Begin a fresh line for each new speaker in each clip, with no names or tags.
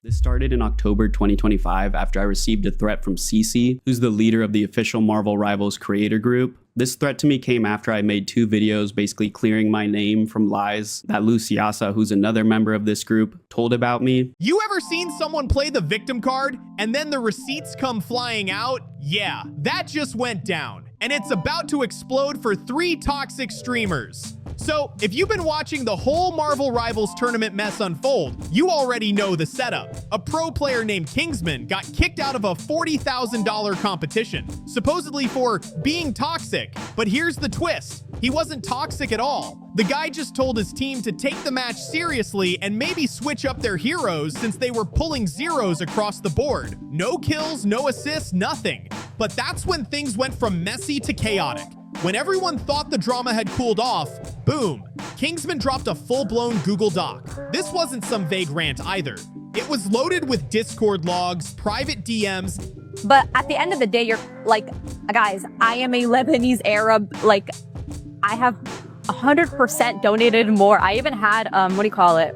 This started in October 2025 after I received a threat from CC, who's the leader of the official Marvel Rivals creator group. This threat to me came after I made 2 videos basically clearing my name from lies that Luciasa, who's another member of this group, told about me.
You ever seen someone play the victim card and then the receipts come flying out? Yeah, that just went down, and it's about to explode for 3 toxic streamers. So, if you've been watching the whole Marvel Rivals tournament mess unfold, you already know the setup. A pro player named Kingsman got kicked out of a $40,000 competition, supposedly for being toxic. But here's the twist. He wasn't toxic at all. The guy just told his team to take the match seriously and maybe switch up their heroes since they were pulling zeros across the board. No kills, no assists, nothing. But that's when things went from messy to chaotic. When everyone thought the drama had cooled off, boom, Kingsman dropped a full-blown Google Doc. This wasn't some vague rant either. It was loaded with Discord logs, private DMs.
But at the end of the day, you're like, guys, I am a Lebanese Arab. Like, I have 100% donated more. I even had, what do you call it?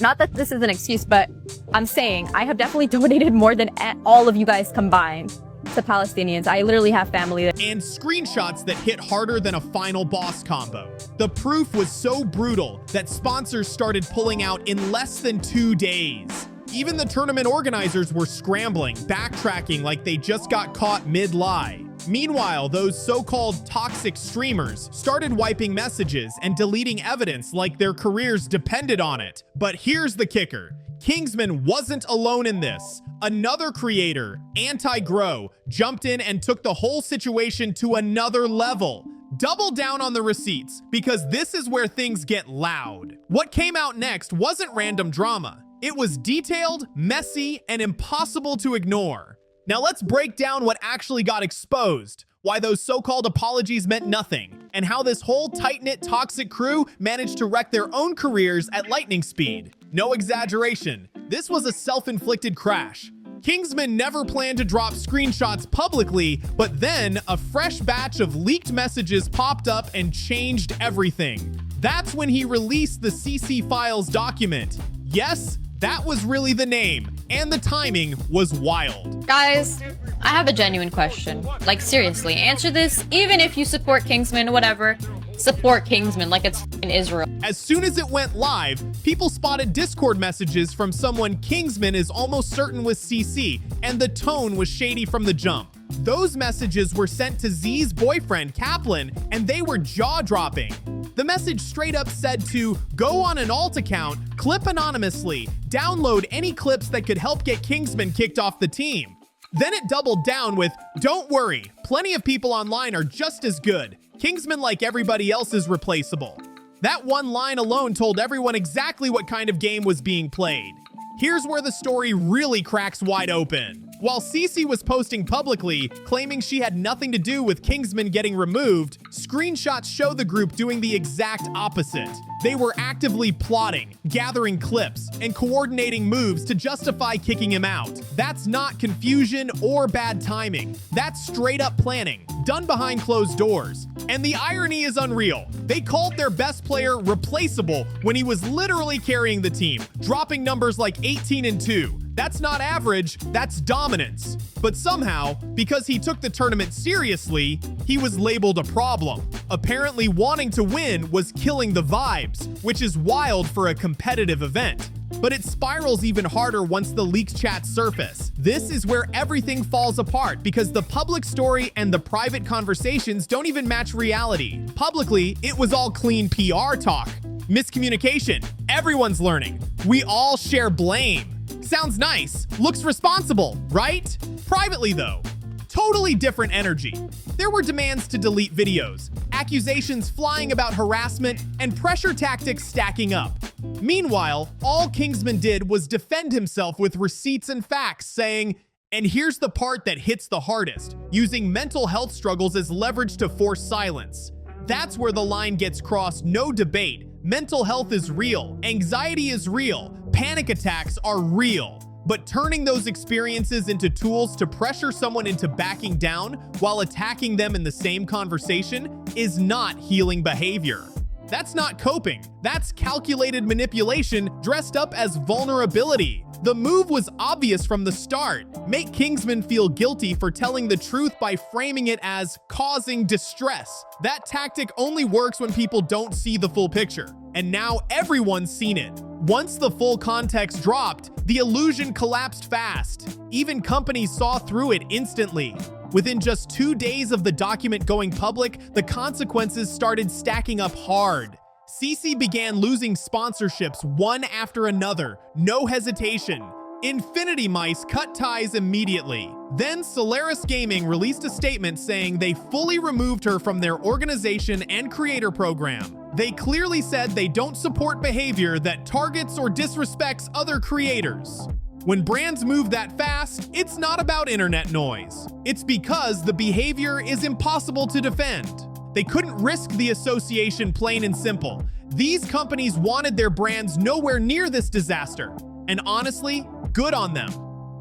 Not that this is an excuse, but I'm saying I have definitely donated more than all of you guys combined to Palestinians. I literally have family there.
And screenshots that hit harder than a final boss combo. The proof was so brutal that sponsors started pulling out in less than 2 days. Even the tournament organizers were scrambling, backtracking like they just got caught mid-lie. Meanwhile, those so-called toxic streamers started wiping messages and deleting evidence like their careers depended on it. But here's the kicker. Kingsman wasn't alone in this. Another creator, Anti-Grow, jumped in and took the whole situation to another level. Double down on the receipts, because this is where things get loud. What came out next wasn't random drama. It was detailed, messy, and impossible to ignore. Now let's break down what actually got exposed, why those so-called apologies meant nothing, and how this whole tight-knit toxic crew managed to wreck their own careers at lightning speed. No exaggeration, this was a self-inflicted crash. Kingsman never planned to drop screenshots publicly, but then a fresh batch of leaked messages popped up and changed everything. That's when he released the CC Files document. Yes, that was really the name, and the timing was wild.
Guys, I have a genuine question. Like, seriously, answer this. Even if you support Kingsman, whatever, support Kingsman like it's in Israel.
As soon as it went live, people spotted Discord messages from someone Kingsman is almost certain was CC, and the tone was shady from the jump. Those messages were sent to Z's boyfriend, Kaplan, and they were jaw-dropping. The message straight up said to go on an alt account, clip anonymously, download any clips that could help get Kingsman kicked off the team. Then it doubled down with, don't worry, plenty of people online are just as good. Kingsman, like everybody else, is replaceable. That one line alone told everyone exactly what kind of game was being played. Here's where the story really cracks wide open. While CC was posting publicly, claiming she had nothing to do with Kingsman getting removed, screenshots show the group doing the exact opposite. They were actively plotting, gathering clips, and coordinating moves to justify kicking him out. That's not confusion or bad timing. That's straight up planning, done behind closed doors. And the irony is unreal. They called their best player replaceable when he was literally carrying the team, dropping numbers like 18 and 2. That's not average, that's dominance. But somehow, because he took the tournament seriously, he was labeled a problem. Apparently wanting to win was killing the vibes, which is wild for a competitive event. But it spirals even harder once the leaked chats surface. This is where everything falls apart because the public story and the private conversations don't even match reality. Publicly, it was all clean PR talk. Miscommunication, everyone's learning. We all share blame. Sounds nice, looks responsible, right? Privately though, totally different energy. There were demands to delete videos, accusations flying about harassment, and pressure tactics stacking up. Meanwhile, all Kingsman did was defend himself with receipts and facts, saying, and here's the part that hits the hardest, using mental health struggles as leverage to force silence. That's where the line gets crossed, no debate. Mental health is real, anxiety is real, panic attacks are real. But turning those experiences into tools to pressure someone into backing down while attacking them in the same conversation is not healing behavior. That's not coping. That's calculated manipulation dressed up as vulnerability. The move was obvious from the start. Make Kingsman feel guilty for telling the truth by framing it as causing distress. That tactic only works when people don't see the full picture. And now everyone's seen it. Once the full context dropped, the illusion collapsed fast. Even companies saw through it instantly. Within just 2 days of the document going public, the consequences started stacking up hard. CC began losing sponsorships one after another, no hesitation. Infinity Mice cut ties immediately. Then Solaris Gaming released a statement saying they fully removed her from their organization and creator program. They clearly said they don't support behavior that targets or disrespects other creators. When brands move that fast, it's not about internet noise. It's because the behavior is impossible to defend. They couldn't risk the association, plain and simple. These companies wanted their brands nowhere near this disaster. And honestly, good on them.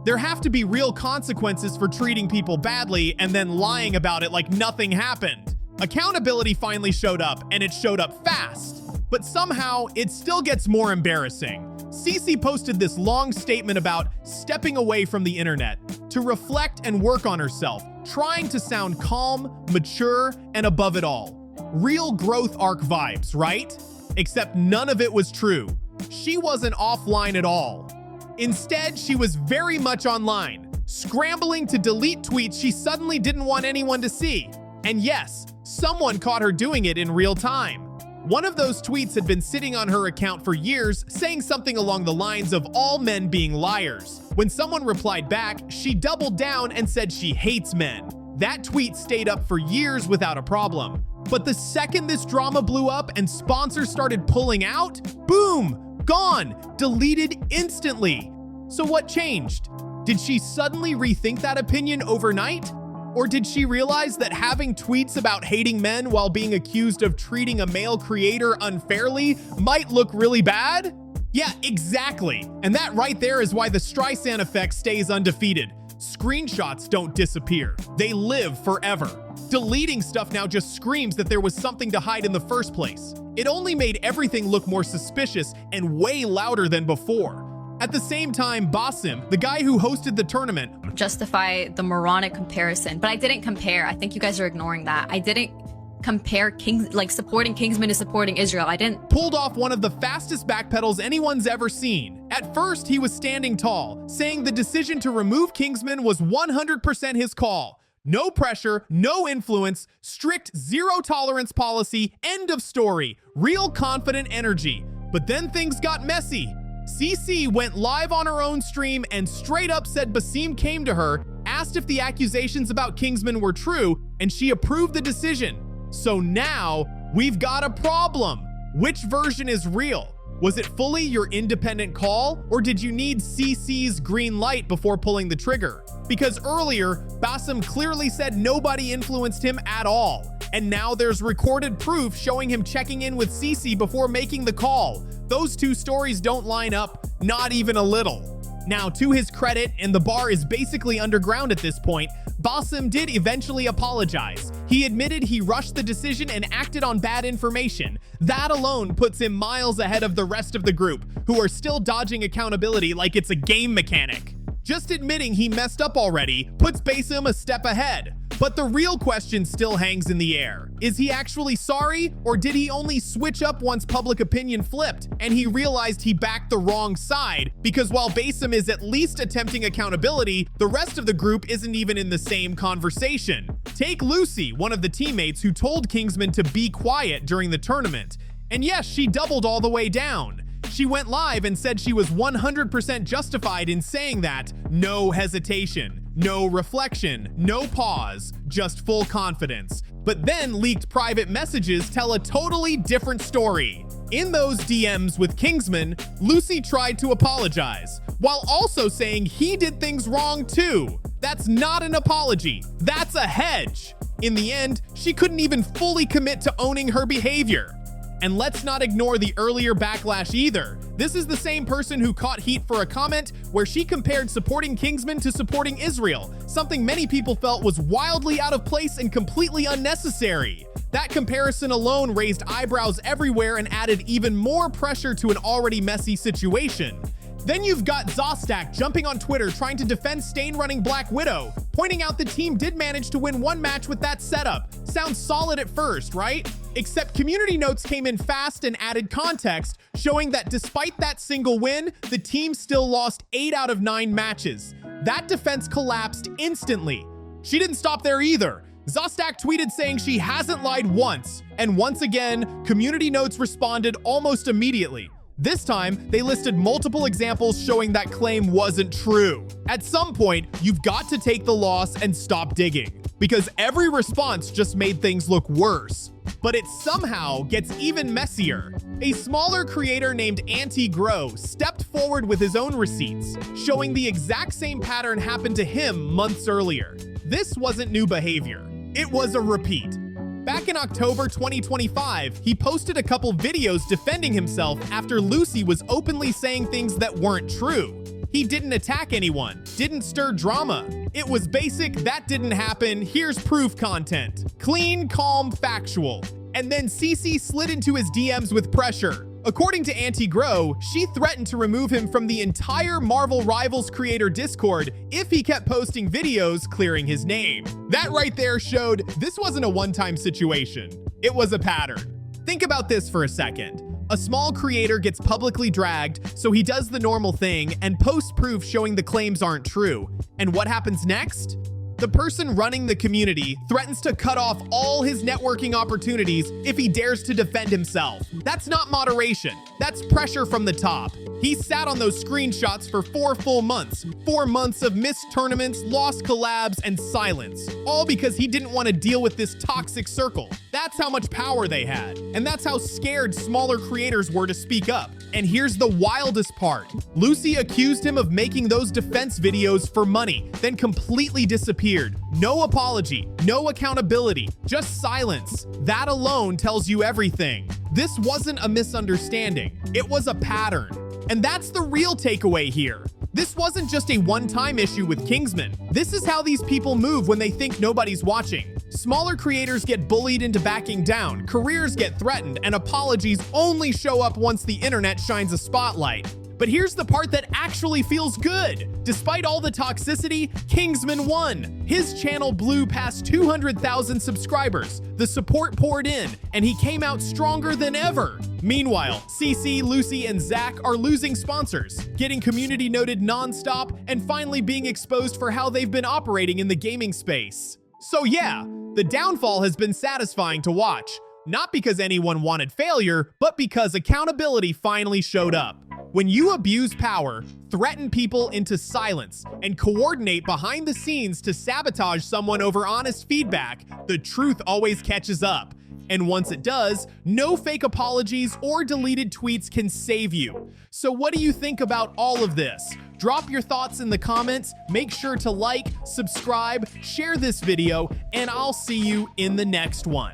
There have to be real consequences for treating people badly and then lying about it like nothing happened. Accountability finally showed up, and it showed up fast. But somehow, it still gets more embarrassing. CC posted this long statement about stepping away from the internet to reflect and work on herself, trying to sound calm, mature, and above it all. Real growth arc vibes, right? Except none of it was true. She wasn't offline at all. Instead, she was very much online, scrambling to delete tweets she suddenly didn't want anyone to see. And yes, someone caught her doing it in real time. One of those tweets had been sitting on her account for years, saying something along the lines of all men being liars. When someone replied back, she doubled down and said she hates men. That tweet stayed up for years without a problem. But the second this drama blew up and sponsors started pulling out, boom, gone, deleted instantly. So what changed? Did she suddenly rethink that opinion overnight? Or did she realize that having tweets about hating men while being accused of treating a male creator unfairly might look really bad? Yeah, exactly. And that right there is why the Streisand effect stays undefeated. Screenshots don't disappear. They live forever. Deleting stuff now just screams that there was something to hide in the first place. It only made everything look more suspicious and way louder than before. At the same time, Basim, the guy who hosted the tournament,
Justify the moronic comparison, but I didn't compare. I think you guys are ignoring that. I didn't compare supporting Kingsman to supporting Israel. I didn't.
Pulled off one of the fastest backpedals anyone's ever seen. At first, he was standing tall, saying the decision to remove Kingsman was 100% his call. No pressure, no influence, strict zero tolerance policy, end of story. Real confident energy. But then things got messy. CC went live on her own stream and straight up said Basim came to her, asked if the accusations about Kingsman were true, and she approved the decision. So now, we've got a problem. Which version is real? Was it fully your independent call, or did you need CC's green light before pulling the trigger? Because earlier, Basim clearly said nobody influenced him at all, and now there's recorded proof showing him checking in with CC before making the call. Those two stories don't line up, not even a little. Now, to his credit, and the bar is basically underground at this point, Basim did eventually apologize. He admitted he rushed the decision and acted on bad information. That alone puts him miles ahead of the rest of the group, who are still dodging accountability like it's a game mechanic. Just admitting he messed up already puts Basim a step ahead. But the real question still hangs in the air. Is he actually sorry, or did he only switch up once public opinion flipped and he realized he backed the wrong side? Because while Basim is at least attempting accountability, the rest of the group isn't even in the same conversation. Take Lucy, one of the teammates who told Kingsman to be quiet during the tournament. And yes, she doubled all the way down. She went live and said she was 100% justified in saying that. No hesitation, no reflection, no pause, just full confidence. But then leaked private messages tell a totally different story. In those DMs with Kingsman, Lucy tried to apologize, while also saying he did things wrong too. That's not an apology, that's a hedge. In the end, she couldn't even fully commit to owning her behavior. And let's not ignore the earlier backlash either. This is the same person who caught heat for a comment where she compared supporting Kingsman to supporting Israel, something many people felt was wildly out of place and completely unnecessary. That comparison alone raised eyebrows everywhere and added even more pressure to an already messy situation. Then you've got Zostak jumping on Twitter trying to defend Stain running Black Widow, pointing out the team did manage to win one match with that setup. Sounds solid at first, right? Except community notes came in fast and added context, showing that despite that single win, the team still lost 8 out of 9 matches. That defense collapsed instantly. She didn't stop there either. Zostak tweeted saying she hasn't lied once, and once again, community notes responded almost immediately. This time, they listed multiple examples showing that claim wasn't true. At some point, you've got to take the loss and stop digging, because every response just made things look worse. But it somehow gets even messier. A smaller creator named Anti-Grow stepped forward with his own receipts, showing the exact same pattern happened to him months earlier. This wasn't new behavior. It was a repeat. Back in October 2025, he posted a couple videos defending himself after Lucy was openly saying things that weren't true. He didn't attack anyone, didn't stir drama. It was basic, that didn't happen, here's proof content. Clean, calm, factual. And then CC slid into his DMs with pressure. According to Anti-Grow, she threatened to remove him from the entire Marvel Rivals creator Discord if he kept posting videos clearing his name. That right there showed this wasn't a one-time situation. It was a pattern. Think about this for a second. A small creator gets publicly dragged, so he does the normal thing and posts proof showing the claims aren't true. And what happens next? The person running the community threatens to cut off all his networking opportunities if he dares to defend himself. That's not moderation. That's pressure from the top. He sat on those screenshots for 4 full months. 4 months of missed tournaments, lost collabs, and silence. All because he didn't want to deal with this toxic circle. That's how much power they had. And that's how scared smaller creators were to speak up. And here's the wildest part. Lucy accused him of making those defense videos for money, then completely disappeared. No apology, no accountability, just silence. That alone tells you everything. This wasn't a misunderstanding. It was a pattern. And that's the real takeaway here. This wasn't just a one-time issue with Kingsman. This is how these people move when they think nobody's watching. Smaller creators get bullied into backing down, careers get threatened, and apologies only show up once the internet shines a spotlight. But here's the part that actually feels good. Despite all the toxicity, Kingsman won. His channel blew past 200,000 subscribers. The support poured in, and he came out stronger than ever. Meanwhile, CC, Lucy, and Zach are losing sponsors, getting community noted nonstop, and finally being exposed for how they've been operating in the gaming space. So yeah, the downfall has been satisfying to watch. Not because anyone wanted failure, but because accountability finally showed up. When you abuse power, threaten people into silence, and coordinate behind the scenes to sabotage someone over honest feedback, the truth always catches up. And once it does, no fake apologies or deleted tweets can save you. So what do you think about all of this? Drop your thoughts in the comments, make sure to like, subscribe, share this video, and I'll see you in the next one.